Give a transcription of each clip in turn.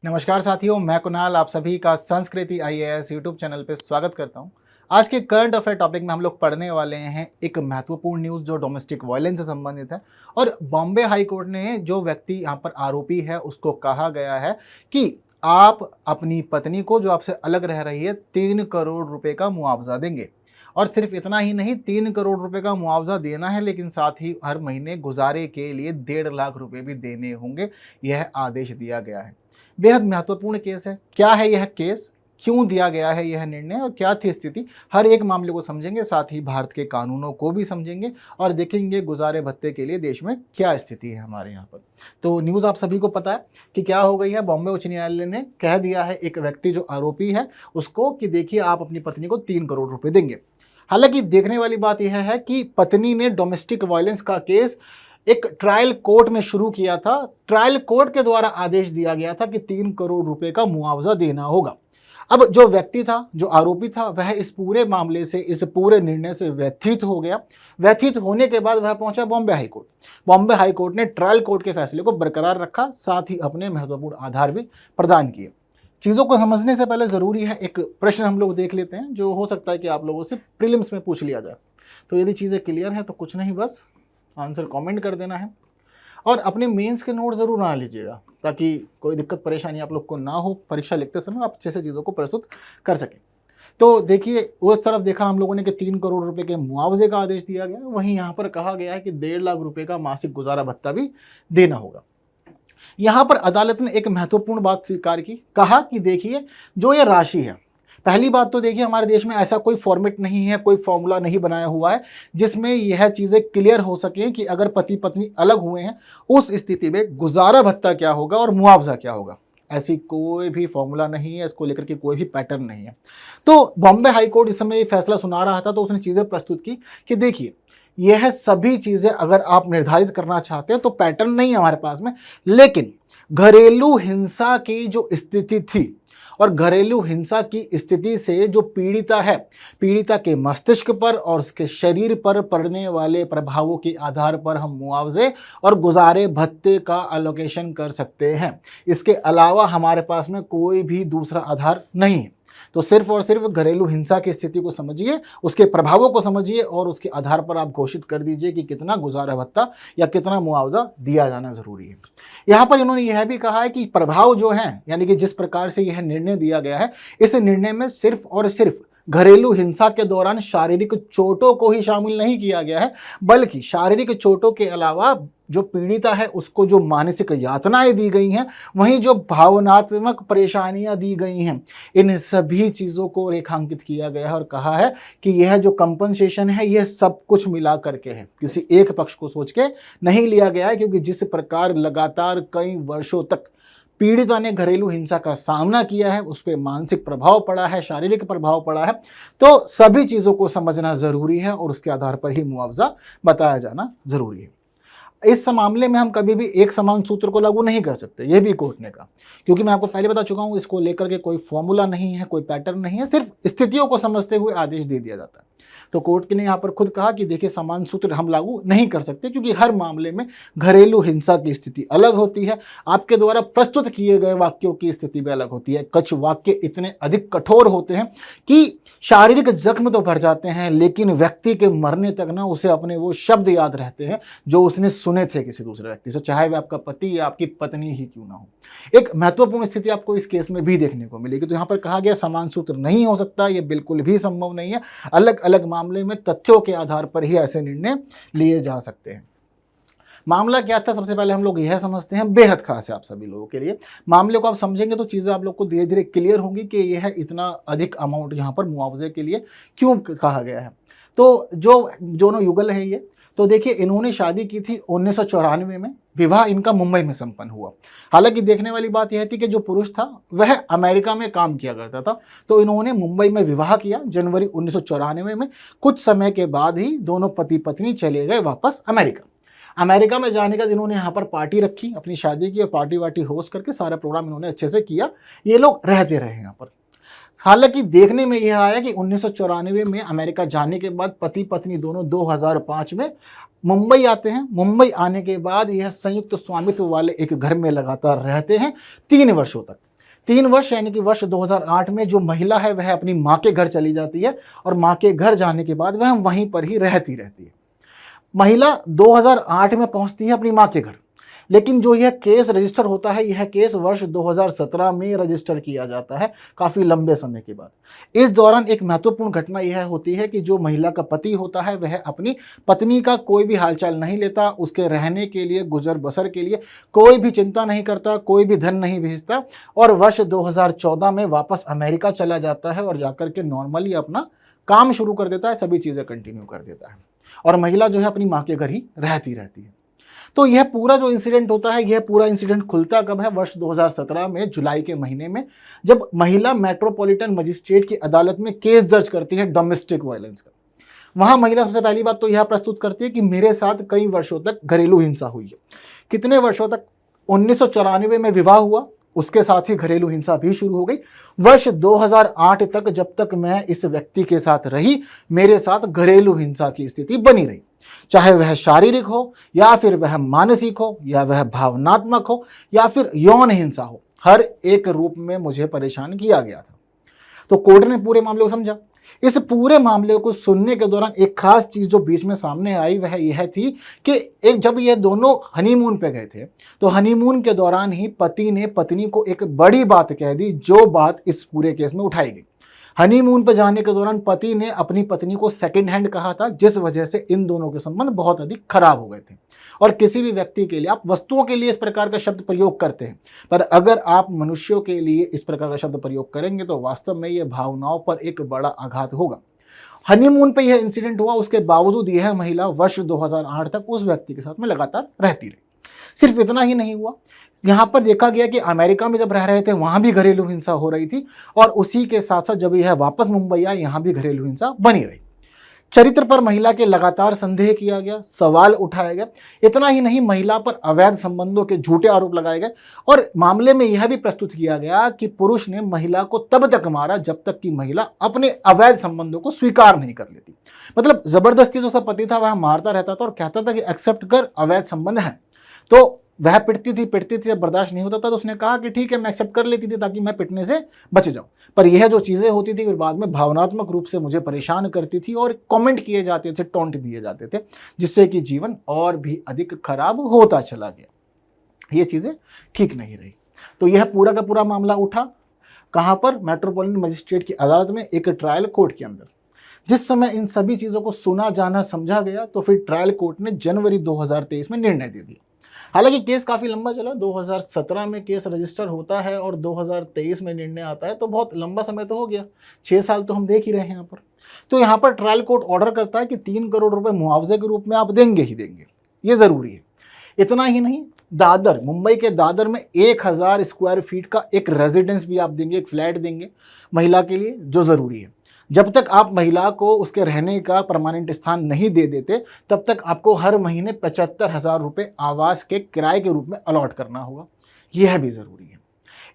नमस्कार साथियों, मैं कुणाल आप सभी का संस्कृति आईएएस यूट्यूब चैनल पे स्वागत करता हूं। आज के करंट अफेयर टॉपिक में हम लोग पढ़ने वाले हैं एक महत्वपूर्ण न्यूज़ जो डोमेस्टिक वायलेंस से संबंधित है। और बॉम्बे हाई कोर्ट ने जो व्यक्ति यहां पर आरोपी है उसको कहा गया है कि आप अपनी पत्नी को जो आपसे अलग रह रही है 3 करोड़ रुपए का मुआवजा देंगे। और सिर्फ इतना ही नहीं, 3 करोड़ रुपए का मुआवजा देना है, लेकिन साथ ही हर महीने गुजारे के लिए 1.5 लाख रुपए भी देने होंगे। यह आदेश दिया गया है। बेहद महत्वपूर्ण केस है। क्या है यह केस, क्यों दिया गया है यह निर्णय और क्या थी स्थिति, हर एक मामले को समझेंगे। साथ ही भारत के कानूनों को भी समझेंगे और देखेंगे गुजारे भत्ते के लिए देश में क्या स्थिति है हमारे यहाँ पर। तो न्यूज़ आप सभी को पता है कि क्या हो गई है। बॉम्बे उच्च न्यायालय ने कह दिया है एक व्यक्ति जो आरोपी है उसको कि देखिए आप अपनी पत्नी को 3 करोड़ रुपए देंगे। हालांकि देखने वाली बात यह है कि पत्नी ने डोमेस्टिक वायलेंस का केस एक ट्रायल कोर्ट में शुरू किया था। ट्रायल कोर्ट के द्वारा आदेश दिया गया था कि 3 करोड़ रुपए का मुआवजा देना होगा। अब जो व्यक्ति था, जो आरोपी था, वह इस पूरे मामले से, इस पूरे निर्णय से व्यथित हो गया। व्यथित होने के बाद वह पहुंचा Bombay high court. Bombay high court ने ट्रायल कोर्ट के फैसले को बरकरार रखा, साथ ही अपने महत्वपूर्ण आधार भी प्रदान किए। चीज़ों को समझने से पहले ज़रूरी है एक प्रश्न हम लोग देख लेते हैं जो हो सकता है कि आप लोगों से प्रीलिम्स में पूछ लिया जाए। तो यदि चीज़ें क्लियर हैं तो कुछ नहीं, बस आंसर कमेंट कर देना है। और अपने मेंस के नोट ज़रूर बना लीजिएगा ताकि कोई दिक्कत परेशानी आप लोग को ना हो, परीक्षा लिखते समय आप अच्छे से चीज़ों को प्रस्तुत कर सकें। तो देखिए, उस तरफ देखा हम लोगों ने कि 3 करोड़ रुपए के मुआवजे का आदेश दिया गया, वहीं यहाँ पर कहा गया है कि 1.5 लाख रुपए का मासिक गुजारा भत्ता भी देना होगा। यहाँ पर अदालत ने एक महत्वपूर्ण बात स्वीकार की, कहा कि देखिए जो ये राशि है, पहली बात तो देखिए हमारे देश में ऐसा कोई फॉर्मेट नहीं है, कोई फॉर्मूला नहीं बनाया हुआ है जिसमें यह चीज़ें क्लियर हो सके कि अगर पति पत्नी अलग हुए हैं उस स्थिति में गुजारा भत्ता क्या होगा और मुआवजा क्या होगा। ऐसी कोई भी फॉर्मूला नहीं है, इसको लेकर के कोई भी पैटर्न नहीं है। तो बॉम्बे हाई कोर्ट इस समय ये फैसला सुना रहा था तो उसने चीज़ें प्रस्तुत की कि देखिए यह सभी चीज़ें अगर आप निर्धारित करना चाहते हैं तो पैटर्न नहीं है हमारे पास में, लेकिन घरेलू हिंसा की जो स्थिति थी और घरेलू हिंसा की स्थिति से जो पीड़िता है, पीड़िता के मस्तिष्क पर और उसके शरीर पर पड़ने वाले प्रभावों के आधार पर हम मुआवजे और गुजारे भत्ते का एलोकेशन कर सकते हैं। इसके अलावा हमारे पास में कोई भी दूसरा आधार नहीं है। तो सिर्फ और सिर्फ घरेलू हिंसा की स्थिति को समझिए, उसके प्रभावों को समझिए और उसके आधार पर आप घोषित कर दीजिए कि कितना गुजारा भत्ता या कितना मुआवजा दिया जाना जरूरी है। यहाँ पर इन्होंने यह भी कहा है कि प्रभाव जो हैं, यानी कि जिस प्रकार से यह निर्णय दिया गया है, इस निर्णय में सिर्फ और सिर्फ घरेलू हिंसा के दौरान शारीरिक चोटों को ही शामिल नहीं किया गया है, बल्कि शारीरिक चोटों के अलावा जो पीड़िता है उसको जो मानसिक यातनाएं दी गई हैं, वहीं जो भावनात्मक परेशानियां दी गई हैं, इन सभी चीज़ों को रेखांकित किया गया है और कहा है कि यह जो कंपनसेशन है यह सब कुछ मिला करके है, किसी एक पक्ष को सोच के नहीं लिया गया है। क्योंकि जिस प्रकार लगातार कई वर्षों तक पीड़िता ने घरेलू हिंसा का सामना किया है, उस पर मानसिक प्रभाव पड़ा है, शारीरिक प्रभाव पड़ा है, तो सभी चीज़ों को समझना ज़रूरी है और उसके आधार पर ही मुआवजा बताया जाना ज़रूरी है। इस मामले में हम कभी भी एक समान सूत्र को लागू नहीं कर सकते, यह भी कोर्ट ने कहा, क्योंकि मैं आपको पहले बता चुका हूं इसको लेकर के कोई फॉर्मूला नहीं है, कोई पैटर्न नहीं है, सिर्फ स्थितियों को समझते हुए आदेश दे दिया जाता है। तो कोर्ट ने यहाँ पर खुद कहा कि देखिए समान सूत्र हम लागू नहीं कर सकते क्योंकि हर मामले में घरेलू हिंसा की स्थिति अलग होती है, आपके द्वारा प्रस्तुत किए गए वाक्यों की स्थिति भी अलग होती है। कुछ वाक्य इतने अधिक कठोर होते हैं कि शारीरिक जख्म तो भर जाते हैं, लेकिन व्यक्ति के मरने तक ना उसे अपने वो शब्द याद रहते हैं जो उसने सुने थे किसी दूसरे व्यक्ति से, चाहे वह आपका पति या आपकी पत्नी ही क्यों ना हो। एक महत्वपूर्ण स्थिति आपको इस केस में भी देखने को मिलेगी। तो यहाँ पर कहा गया समान सूत्र नहीं हो सकता, यह बिल्कुल भी संभव नहीं है। अलग अलग मामले में तथ्यों के आधार पर ही ऐसे निर्णय लिए जा सकते हैं। मामला क्या था, सबसे पहले हम लोग यह समझते हैं, बेहद खास है आप सभी लोगों के लिए। मामले को आप समझेंगे तो चीज़ें आप लोग को धीरे धीरे क्लियर होंगी कि यह इतना अधिक अमाउंट यहाँ पर मुआवजे के लिए क्यों कहा गया है। तो जो दोनों युगल है ये, तो देखिए इन्होंने शादी की थी 1994 में, विवाह इनका मुंबई में संपन्न हुआ। हालांकि देखने वाली बात यह थी कि जो पुरुष था वह अमेरिका में काम किया करता था, तो इन्होंने मुंबई में विवाह किया जनवरी 1994 में। कुछ समय के बाद ही दोनों पति पत्नी चले गए वापस अमेरिका। अमेरिका में जाने का इन्होंने यहाँ पर पार्टी रखी, अपनी शादी की और पार्टी वार्टी होस्ट करके सारा प्रोग्राम इन्होंने अच्छे से किया। ये लोग रहते रहे यहाँ पर। हालांकि देखने में यह आया कि 1994 में अमेरिका जाने के बाद पति पत्नी दोनों 2005 में मुंबई आते हैं। मुंबई आने के बाद यह संयुक्त स्वामित्व वाले एक घर में लगातार रहते हैं 3 वर्षों तक। 3 वर्ष यानी कि वर्ष 2008 में जो महिला है वह अपनी माँ के घर चली जाती है और माँ के घर जाने के बाद वह वहीं पर ही रहती रहती है। महिला 2008 में पहुंचती है अपनी माँ के घर, लेकिन जो यह केस रजिस्टर होता है, यह केस वर्ष 2017 में रजिस्टर किया जाता है, काफ़ी लंबे समय के बाद। इस दौरान एक महत्वपूर्ण घटना यह होती है कि जो महिला का पति होता है वह अपनी पत्नी का कोई भी हालचाल नहीं लेता, उसके रहने के लिए, गुजर बसर के लिए कोई भी चिंता नहीं करता, कोई भी धन नहीं भेजता और वर्ष 2014 में वापस अमेरिका चला जाता है और जाकर के नॉर्मली अपना काम शुरू कर देता है, सभी चीज़ें कंटिन्यू कर देता है और महिला जो है अपनी माँ के घर ही रहती रहती है। तो यह पूरा जो इंसिडेंट होता है, यह पूरा इंसिडेंट खुलता कब है? वर्ष 2017 में जुलाई के महीने में, जब महिला मेट्रोपॉलिटन मजिस्ट्रेट की अदालत में केस दर्ज करती है डोमेस्टिक वायलेंस का। वहां महिला सबसे पहली बात तो यह प्रस्तुत करती है कि मेरे साथ कई वर्षों तक घरेलू हिंसा हुई है। कितने वर्षों तक? 1994 में विवाह हुआ, उसके साथ ही घरेलू हिंसा भी शुरू हो गई। वर्ष 2008 तक, जब तक मैं इस व्यक्ति के साथ रही, मेरे साथ घरेलू हिंसा की स्थिति बनी रही, चाहे वह शारीरिक हो या फिर वह मानसिक हो या वह भावनात्मक हो या फिर यौन हिंसा हो, हर एक रूप में मुझे परेशान किया गया था। तो कोर्ट ने पूरे मामले को समझा। इस पूरे मामले को सुनने के दौरान एक खास चीज जो बीच में सामने आई वह यह थी कि जब ये दोनों हनीमून पे गए थे तो हनीमून के दौरान ही पति ने पत्नी को एक बड़ी बात कह दी, जो बात इस पूरे केस में उठाई गई। हनीमून पर जाने के दौरान पति ने अपनी पत्नी को सेकंड हैंड कहा था, जिस वजह से इन दोनों के संबंध बहुत अधिक खराब हो गए थे। और किसी भी व्यक्ति के लिए, आप वस्तुओं के लिए इस प्रकार का शब्द प्रयोग करते हैं, पर अगर आप मनुष्यों के लिए इस प्रकार का शब्द प्रयोग करेंगे तो वास्तव में यह भावनाओं पर एक बड़ा आघात होगा। हनीमून पे यह इंसिडेंट हुआ, उसके बावजूद यह महिला वर्ष 2008 तक उस व्यक्ति के साथ में लगातार रहती रही। सिर्फ इतना ही नहीं हुआ, यहाँ पर देखा गया कि अमेरिका में जब रह रहे थे वहाँ भी घरेलू हिंसा हो रही थी और उसी के साथ साथ जब यह वापस मुंबई आए यहाँ भी घरेलू हिंसा बनी रही। चरित्र पर महिला के लगातार संदेह किया गया, सवाल उठाया गया। इतना ही नहीं, महिला पर अवैध संबंधों के झूठे आरोप लगाए गए और मामले में यह भी प्रस्तुत किया गया कि पुरुष ने महिला को तब तक मारा जब तक कि महिला अपने अवैध संबंधों को स्वीकार नहीं कर लेती। मतलब जबरदस्ती जो उसका पति था वह मारता रहता था और कहता था कि एक्सेप्ट कर, अवैध संबंध है। तो वह पिटती थी, जब बर्दाश्त नहीं होता था तो उसने कहा कि ठीक है मैं एक्सेप्ट कर लेती थी ताकि मैं पिटने से बच जाऊं। पर यह जो चीज़ें होती थी फिर बाद में भावनात्मक रूप से मुझे परेशान करती थी और कमेंट किए जाते थे, टॉन्ट दिए जाते थे, जिससे कि जीवन और भी अधिक खराब होता चला गया। ये चीज़ें ठीक नहीं रही। तो यह पूरा का पूरा मामला उठा कहाँ पर? मेट्रोपॉलिटन मजिस्ट्रेट की अदालत में, एक ट्रायल कोर्ट के अंदर। जिस समय इन सभी चीज़ों को सुना जाना समझा गया तो फिर ट्रायल कोर्ट ने जनवरी 2023 में निर्णय दे दिया। हालांकि केस काफ़ी लंबा चला, 2017 में केस रजिस्टर होता है और 2023 में निर्णय आता है, तो बहुत लंबा समय तो हो गया, 6 साल तो हम देख ही रहे हैं यहाँ पर। तो यहाँ पर ट्रायल कोर्ट ऑर्डर करता है कि 3 करोड़ रुपए मुआवजे के रूप में आप देंगे ही देंगे, ये ज़रूरी है। इतना ही नहीं, दादर, मुंबई के दादर में 1000 स्क्वायर फीट का एक रेजिडेंस भी आप देंगे, एक फ्लैट देंगे महिला के लिए, जो ज़रूरी है। जब तक आप महिला को उसके रहने का परमानेंट स्थान नहीं दे देते तब तक आपको हर महीने 75,000 रुपये आवास के किराए के रूप में अलॉट करना होगा, यह भी ज़रूरी है।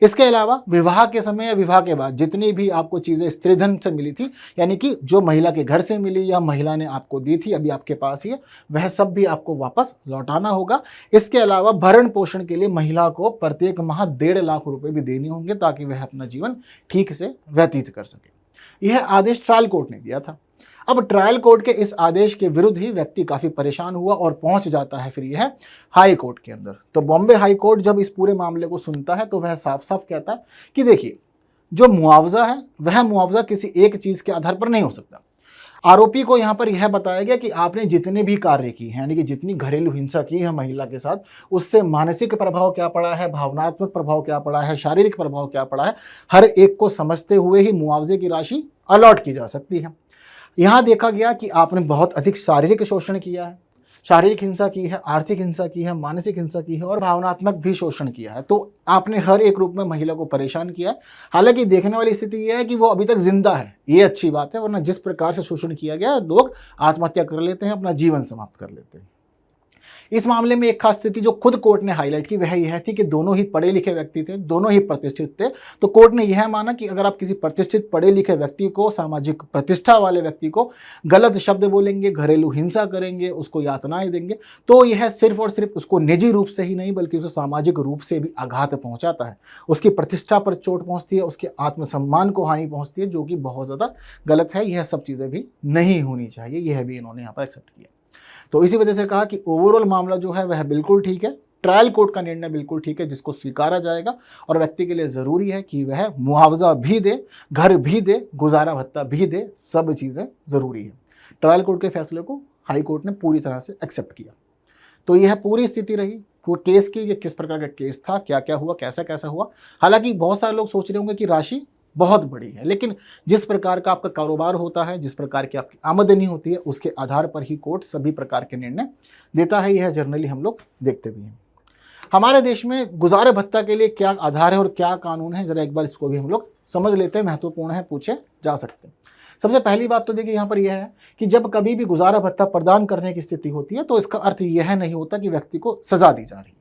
इसके अलावा विवाह के समय या विवाह के बाद जितनी भी आपको चीज़ें स्त्रीधन से मिली थी, यानी कि जो महिला के घर से मिली या महिला ने आपको दी थी, अभी आपके पास ही है, वह सब भी आपको वापस लौटाना होगा। इसके अलावा भरण पोषण के लिए महिला को प्रत्येक माह 1.5 लाख रुपए भी देने होंगे ताकि वह अपना जीवन ठीक से व्यतीत कर सके। यह आदेश ट्रायल कोर्ट ने दिया था। अब ट्रायल कोर्ट के इस आदेश के विरुद्ध ही व्यक्ति काफ़ी परेशान हुआ और पहुंच जाता है फिर यह हाई कोर्ट के अंदर। तो बॉम्बे हाई कोर्ट जब इस पूरे मामले को सुनता है तो वह साफ साफ कहता है कि देखिए, जो मुआवजा है वह मुआवजा किसी एक चीज़ के आधार पर नहीं हो सकता। आरोपी को यहाँ पर यह बताया गया कि आपने जितने भी कार्य किए हैं, यानी कि जितनी घरेलू हिंसा की है महिला के साथ, उससे मानसिक प्रभाव क्या पड़ा है, भावनात्मक प्रभाव क्या पड़ा है, शारीरिक प्रभाव क्या पड़ा है, हर एक को समझते हुए ही मुआवजे की राशि अलॉट की जा सकती है। यहाँ देखा गया कि आपने बहुत अधिक शारीरिक शोषण किया है, शारीरिक हिंसा की है, आर्थिक हिंसा की है, मानसिक हिंसा की है और भावनात्मक भी शोषण किया है। तो आपने हर एक रूप में महिला को परेशान किया है। हालांकि देखने वाली स्थिति यह है कि वो अभी तक जिंदा है, ये अच्छी बात है, वरना जिस प्रकार से शोषण किया गया लोग आत्महत्या कर लेते हैं, अपना जीवन समाप्त कर लेते हैं। इस मामले में एक खास स्थिति जो खुद कोर्ट ने हाईलाइट की वह यह थी कि दोनों ही पढ़े लिखे व्यक्ति थे, दोनों ही प्रतिष्ठित थे। तो कोर्ट ने यह माना कि अगर आप किसी प्रतिष्ठित पढ़े लिखे व्यक्ति को, सामाजिक प्रतिष्ठा वाले व्यक्ति को गलत शब्द बोलेंगे, घरेलू हिंसा करेंगे, उसको यातनाएं देंगे, तो यह सिर्फ और सिर्फ उसको निजी रूप से ही नहीं बल्कि उसे सामाजिक रूप से भी आघात पहुंचाता है। उसकी प्रतिष्ठा पर चोट पहुंचती है, उसके आत्मसम्मान को हानि पहुंचती है, जो कि बहुत ज़्यादा गलत है। यह सब चीज़ें भी नहीं होनी चाहिए, यह भी इन्होंने यहाँ पर एक्सेप्ट किया। तो इसी वजह से कहा कि ओवरऑल मामला जो है वह बिल्कुल ठीक है, ट्रायल कोर्ट का निर्णय बिल्कुल ठीक है, जिसको स्वीकारा जाएगा और व्यक्ति के लिए ज़रूरी है कि वह मुआवजा भी दे, घर भी दे, गुजारा भत्ता भी दे, सब चीज़ें ज़रूरी है। ट्रायल कोर्ट के फैसले को हाई कोर्ट ने पूरी तरह से एक्सेप्ट किया। तो यह पूरी स्थिति रही वो केस की, ये किस प्रकार का केस था, क्या क्या हुआ, कैसा कैसा हुआ। हालांकि बहुत सारे लोग सोच रहे होंगे कि राशि बहुत बड़ी है, लेकिन जिस प्रकार का आपका कारोबार होता है, जिस प्रकार की आपकी आमदनी होती है, उसके आधार पर ही कोर्ट सभी प्रकार के निर्णय देता है। यह जनरली हम लोग देखते भी हैं। हमारे देश में गुजारे भत्ता के लिए क्या आधार है और क्या कानून है, जरा एक बार इसको भी हम लोग समझ लेते हैं, महत्वपूर्ण है, पूछे जा सकते हैं। सबसे पहली बात तो देखिए यहाँ पर यह है कि जब कभी भी गुजारा भत्ता प्रदान करने की स्थिति होती है तो इसका अर्थ यह नहीं होता कि व्यक्ति को सजा दी जा रही है।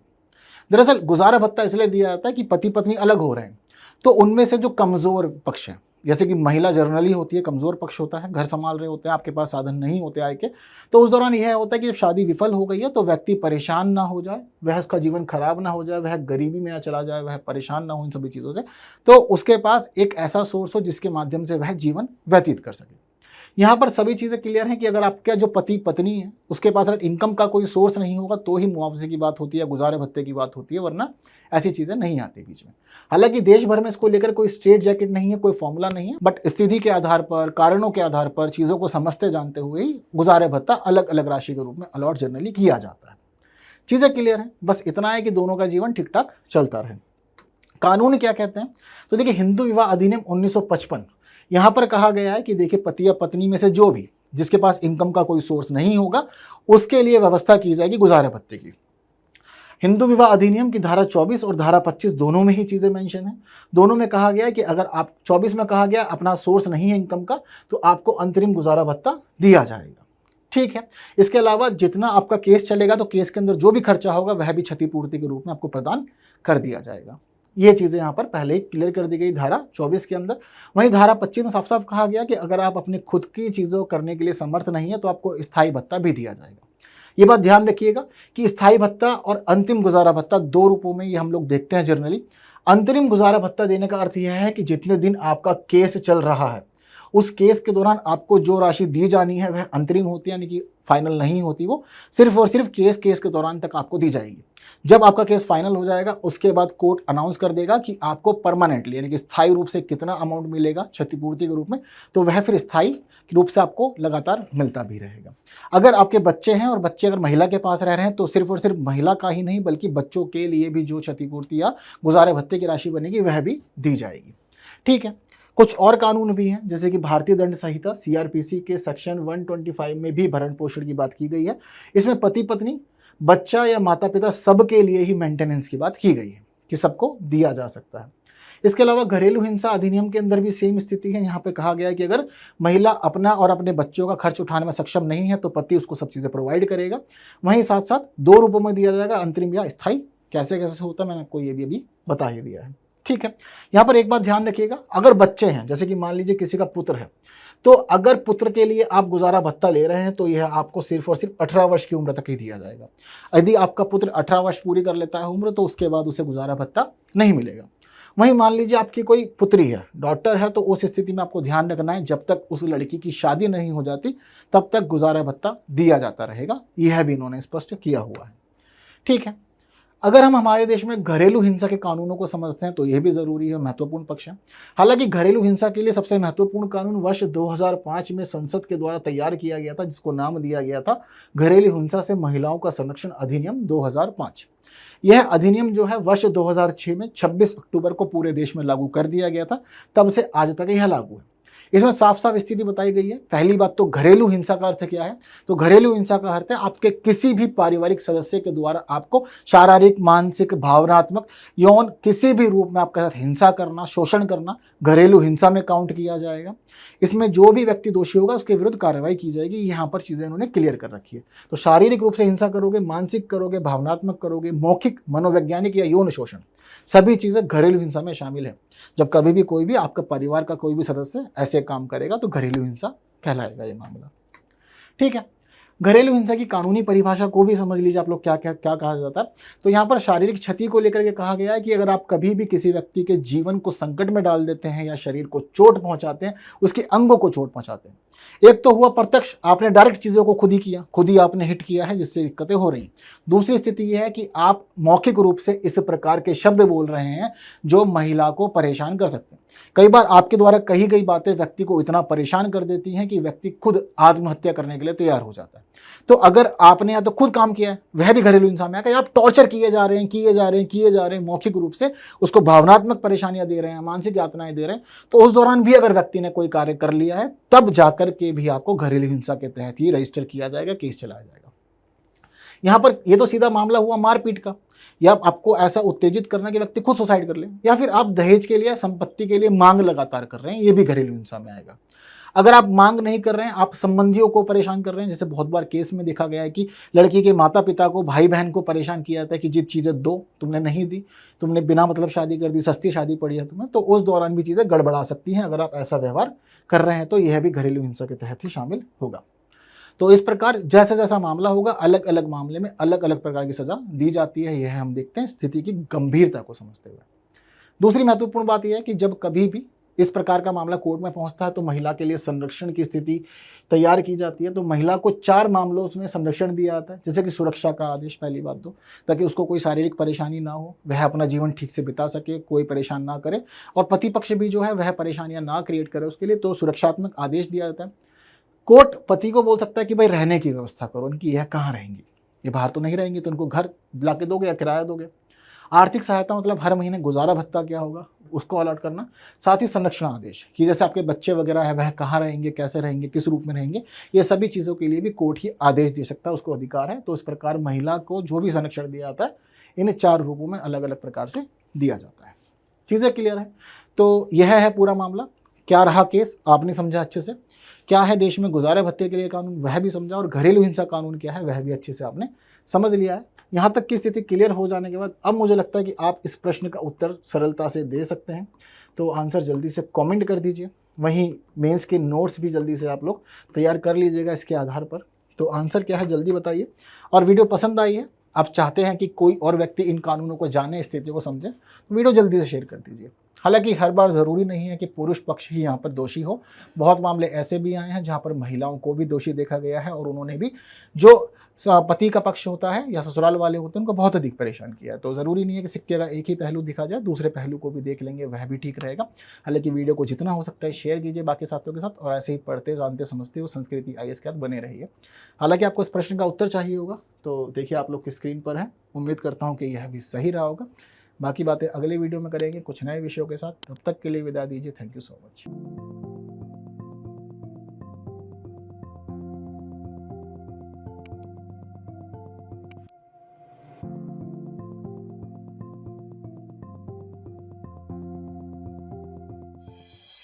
दरअसल गुजारा भत्ता इसलिए दिया जाता है कि पति पत्नी अलग हो रहे हैं, तो उनमें से जो कमज़ोर पक्ष है, जैसे कि महिला जनरली होती है, कमज़ोर पक्ष होता है, घर संभाल रहे होते हैं, आपके पास साधन नहीं होते आय के, तो उस दौरान यह होता है कि जब शादी विफल हो गई है तो व्यक्ति परेशान ना हो जाए, वह उसका जीवन खराब ना हो जाए, वह गरीबी में ना चला जाए, वह परेशान ना हो इन सभी चीज़ों से, तो उसके पास एक ऐसा सोर्स हो जिसके माध्यम से वह जीवन व्यतीत कर सके। यहाँ पर सभी चीज़ें क्लियर हैं कि अगर आपका जो पति पत्नी है उसके पास अगर इनकम का कोई सोर्स नहीं होगा तो ही मुआवजे की बात होती है, गुजारे भत्ते की बात होती है, वरना ऐसी चीज़ें नहीं आती बीच में। हालांकि देश भर में इसको लेकर कोई स्ट्रेट जैकेट नहीं है, कोई फॉर्मूला नहीं है, बट स्थिति के आधार पर, कारणों के आधार पर, चीज़ों को समझते जानते हुए ही गुजारे भत्ता अलग अलग राशि के रूप में अलॉट जनरली किया जाता है। चीज़ें क्लियर हैं, बस इतना है कि दोनों का जीवन ठीक ठाक चलता रहे। कानून क्या कहते हैं, तो देखिए हिंदू विवाह अधिनियम 1955 यहाँ पर कहा गया है कि देखिए पति या पत्नी में से जो भी जिसके पास इनकम का कोई सोर्स नहीं होगा उसके लिए व्यवस्था की जाएगी गुजारे भत्ते की। हिंदू विवाह अधिनियम की धारा 24 और धारा 25 दोनों में ही चीज़ें मेंशन है। दोनों में कहा गया है कि अगर आप 24 में कहा गया अपना सोर्स नहीं है इनकम का तो आपको अंतरिम गुजारा भत्ता दिया जाएगा, ठीक है। इसके अलावा जितना आपका केस चलेगा तो केस के अंदर जो भी खर्चा होगा वह भी क्षतिपूर्ति के रूप में आपको प्रदान कर दिया जाएगा। ये चीज़ें यहाँ पर पहले ही क्लियर कर दी गई धारा 24 के अंदर। वहीं धारा 25 में साफ साफ कहा गया कि अगर आप अपने खुद की चीज़ों करने के लिए समर्थ नहीं है तो आपको स्थायी भत्ता भी दिया जाएगा। ये बात ध्यान रखिएगा कि स्थायी भत्ता और अंतिम गुजारा भत्ता दो रूपों में ये हम लोग देखते हैं जनरली। अंतरिम गुजारा भत्ता देने का अर्थ यह है कि जितने दिन आपका केस चल रहा है उस केस के दौरान आपको जो राशि दी जानी है वह अंतरिम होती है, यानी कि फाइनल नहीं होती, वो सिर्फ और सिर्फ केस के दौरान तक आपको दी जाएगी। जब आपका केस फाइनल हो जाएगा उसके बाद कोर्ट अनाउंस कर देगा कि आपको परमानेंटली यानी कि स्थायी रूप से कितना अमाउंट मिलेगा क्षतिपूर्ति के रूप में, तो वह फिर स्थायी रूप से आपको लगातार मिलता भी रहेगा। अगर आपके बच्चे हैं और बच्चे अगर महिला के पास रह रहे हैं तो सिर्फ और सिर्फ महिला का ही नहीं बल्कि बच्चों के लिए भी जो क्षतिपूर्ति या गुजारे भत्ते की राशि बनेगी वह भी दी जाएगी, ठीक है। कुछ और कानून भी हैं जैसे कि भारतीय दंड संहिता CRPC के सेक्शन 125 में भी भरण पोषण की बात की गई है। इसमें पति पत्नी, बच्चा या माता पिता सबके लिए ही मेंटेनेंस की बात की गई है कि सबको दिया जा सकता है। इसके अलावा घरेलू हिंसा अधिनियम के अंदर भी सेम स्थिति है। यहाँ पे कहा गया है कि अगर महिला अपना और अपने बच्चों का खर्च उठाने में सक्षम नहीं है तो पति उसको सब चीज़ें प्रोवाइड करेगा। वहीं साथ साथ दो रूपों में दिया जाएगा, अंतरिम या स्थायी। कैसे कैसे होता है मैंने आपको ये भी अभी बता ही दिया है, ठीक है। यहाँ पर एक बात ध्यान रखिएगा, अगर बच्चे हैं जैसे कि मान लीजिए किसी का पुत्र है तो अगर पुत्र के लिए आप गुजारा भत्ता ले रहे हैं तो यह आपको सिर्फ और सिर्फ 18 वर्ष की उम्र तक ही दिया जाएगा। यदि आपका पुत्र 18 वर्ष पूरी कर लेता है उम्र तो उसके बाद उसे गुजारा भत्ता नहीं मिलेगा। वहीं मान लीजिए आपकी कोई पुत्री है, डॉटर है, तो उस स्थिति में आपको ध्यान रखना है जब तक उस लड़की की शादी नहीं हो जाती तब तक गुजारा भत्ता दिया जाता रहेगा। यह भी इन्होंने स्पष्ट किया हुआ है, ठीक है। अगर हम हमारे देश में घरेलू हिंसा के कानूनों को समझते हैं तो यह भी ज़रूरी है, महत्वपूर्ण पक्ष है। हालांकि घरेलू हिंसा के लिए सबसे महत्वपूर्ण कानून वर्ष 2005 में संसद के द्वारा तैयार किया गया था जिसको नाम दिया गया था घरेलू हिंसा से महिलाओं का संरक्षण अधिनियम 2005। यह अधिनियम जो है वर्ष 2006 में 26 अक्टूबर को पूरे देश में लागू कर दिया गया था, तब से आज तक यह लागू है। इसमें साफ साफ स्थिति बताई गई है। पहली बात तो घरेलू हिंसा का अर्थ क्या है, तो घरेलू हिंसा का अर्थ है आपके किसी भी पारिवारिक सदस्य के द्वारा आपको शारीरिक, मानसिक, भावनात्मक, यौन किसी भी रूप में आपके साथ हिंसा करना, शोषण करना घरेलू हिंसा में काउंट किया जाएगा। इसमें जो भी व्यक्ति दोषी होगा उसके विरुद्ध कार्रवाई की जाएगी। यहाँ पर चीजें उन्होंने क्लियर कर रखी है। तो शारीरिक रूप से हिंसा करोगे, मानसिक करोगे, भावनात्मक करोगे, मौखिक, मनोवैज्ञानिक या यौन शोषण, सभी चीजें घरेलू हिंसा में शामिल है। जब कभी भी कोई भी आपका परिवार का कोई भी सदस्य ऐसे काम करेगा तो घरेलू हिंसा कहलाएगा ये मामला। ठीक है, घरेलू हिंसा की कानूनी परिभाषा को भी समझ लीजिए आप लोग, क्या क्या क्या कहा जाता है। तो यहाँ पर शारीरिक क्षति को लेकर के कहा गया है कि अगर आप कभी भी किसी व्यक्ति के जीवन को संकट में डाल देते हैं या शरीर को चोट पहुंचाते हैं, उसके अंगों को चोट पहुंचाते हैं। एक तो हुआ प्रत्यक्ष, आपने डायरेक्ट चीजों को खुद ही किया, खुद ही आपने हिट किया है जिससे दिक्कतें हो रही। दूसरी स्थिति यह है कि आप मौखिक रूप से इस प्रकार के शब्द बोल रहे हैं जो महिला को परेशान कर सकते हैं। कई बार आपके द्वारा कही गई बातें व्यक्ति को इतना परेशान कर देती हैं कि व्यक्ति खुद आत्महत्या करने के लिए तैयार हो जाता है। तो अगर आपने या तो खुद काम किया है, वह भी घरेलू हिंसा में आएगा, या आप टॉर्चर किए जा रहे हैं मौखिक रूप से, उसको भावनात्मक परेशानियां दे रहे हैं, मानसिक यातनाएं दे रहे हैं, तो उस दौरान भी अगर व्यक्ति ने कोई कार्य कर लिया है तब जाकर के भी आपको घरेलू हिंसा के तहत ही रजिस्टर किया जाएगा, केस चलाया जाएगा। यहां पर ये तो सीधा मामला हुआ मारपीट का, या आपको ऐसा उत्तेजित करना कि व्यक्ति खुद सुसाइड कर ले, या फिर आप दहेज के लिए, संपत्ति के लिए मांग लगातार कर रहे हैं, ये भी घरेलू हिंसा में आएगा। अगर आप मांग नहीं कर रहे हैं, आप संबंधियों को परेशान कर रहे हैं, जैसे बहुत बार केस में देखा गया है कि लड़की के माता पिता को, भाई बहन को परेशान किया जाता है कि जित चीज़ें दो, तुमने नहीं दी, तुमने बिना मतलब शादी कर दी, सस्ती शादी पड़ी है तुम्हें, तो उस दौरान भी चीज़ें गड़बड़ा सकती हैं। अगर आप ऐसा व्यवहार कर रहे हैं तो यह भी घरेलू हिंसा के तहत ही शामिल होगा। तो इस प्रकार जैसा जैसा मामला होगा, अलग अलग मामले में अलग अलग प्रकार की सजा दी जाती है। यह हम देखते हैं स्थिति की गंभीरता को समझते हुए। दूसरी महत्वपूर्ण बात यह है कि जब कभी भी इस प्रकार का मामला कोर्ट में पहुंचता है तो महिला के लिए संरक्षण की स्थिति तैयार की जाती है। तो महिला को 4 मामलों में संरक्षण दिया जाता है, जैसे कि सुरक्षा का आदेश, पहली बात तो, ताकि उसको कोई शारीरिक परेशानी ना हो, वह अपना जीवन ठीक से बिता सके, कोई परेशान ना करे, और पति पक्ष भी जो है वह परेशानियां ना क्रिएट करे उसके लिए, तो सुरक्षात्मक आदेश दिया जाता है। कोर्ट पति को बोल सकता है कि भाई रहने की व्यवस्था करो उनकी, यह कहाँ रहेंगी, ये बाहर तो नहीं रहेंगी, तो उनको घर दिला के दोगे या किराया दोगे। आर्थिक सहायता मतलब हर महीने गुजारा भत्ता क्या होगा उसको अलॉट करना। साथ ही संरक्षण आदेश कि जैसे आपके बच्चे वगैरह है वह कहाँ रहेंगे, कैसे रहेंगे, किस रूप में रहेंगे, ये सभी चीज़ों के लिए भी कोर्ट ही आदेश दे सकता है, उसको अधिकार है। तो इस प्रकार महिला को जो भी संरक्षण दिया जाता है इन 4 रूपों में अलग अलग प्रकार से दिया जाता है। चीज़ें क्लियर है? तो यह है पूरा मामला। क्या रहा केस, आपने समझा अच्छे से। क्या है देश में गुजारे भत्ते के लिए कानून, वह भी समझा, और घरेलू हिंसा कानून क्या है वह भी अच्छे से आपने समझ लिया है। यहाँ तक की स्थिति क्लियर हो जाने के बाद अब मुझे लगता है कि आप इस प्रश्न का उत्तर सरलता से दे सकते हैं। तो आंसर जल्दी से कमेंट कर दीजिए, वहीं मेंस के नोट्स भी जल्दी से आप लोग तैयार कर लीजिएगा इसके आधार पर। तो आंसर क्या है जल्दी बताइए। और वीडियो पसंद आई है, आप चाहते हैं कि कोई और व्यक्ति इन कानूनों को जाने, स्थितियों को समझे, तो वीडियो जल्दी से शेयर कर दीजिए। हालांकि हर बार ज़रूरी नहीं है कि पुरुष पक्ष ही यहाँ पर दोषी हो, बहुत मामले ऐसे भी आए हैं जहाँ पर महिलाओं को भी दोषी देखा गया है और उन्होंने भी जो पति का पक्ष होता है या ससुराल वाले होते हैं उनको बहुत अधिक परेशान किया है। तो ज़रूरी नहीं है कि सिक्के का एक ही पहलू दिखा जाए, दूसरे पहलू को भी देख लेंगे, वह भी ठीक रहेगा। हालांकि वीडियो को जितना हो सकता है शेयर कीजिए बाकी साथियों के साथ, और ऐसे ही पढ़ते, जानते, समझते हो संस्कृति IAS के साथ बने रहिए। हालांकि आपको इस प्रश्न का उत्तर चाहिए होगा, तो देखिए आप लोग की स्क्रीन पर है, उम्मीद करता हूँ कि यह भी सही रहा होगा। बाकी बातें अगले वीडियो में करेंगे कुछ नए विषयों के साथ। तब तक के लिए विदा दीजिए। Thank you so much.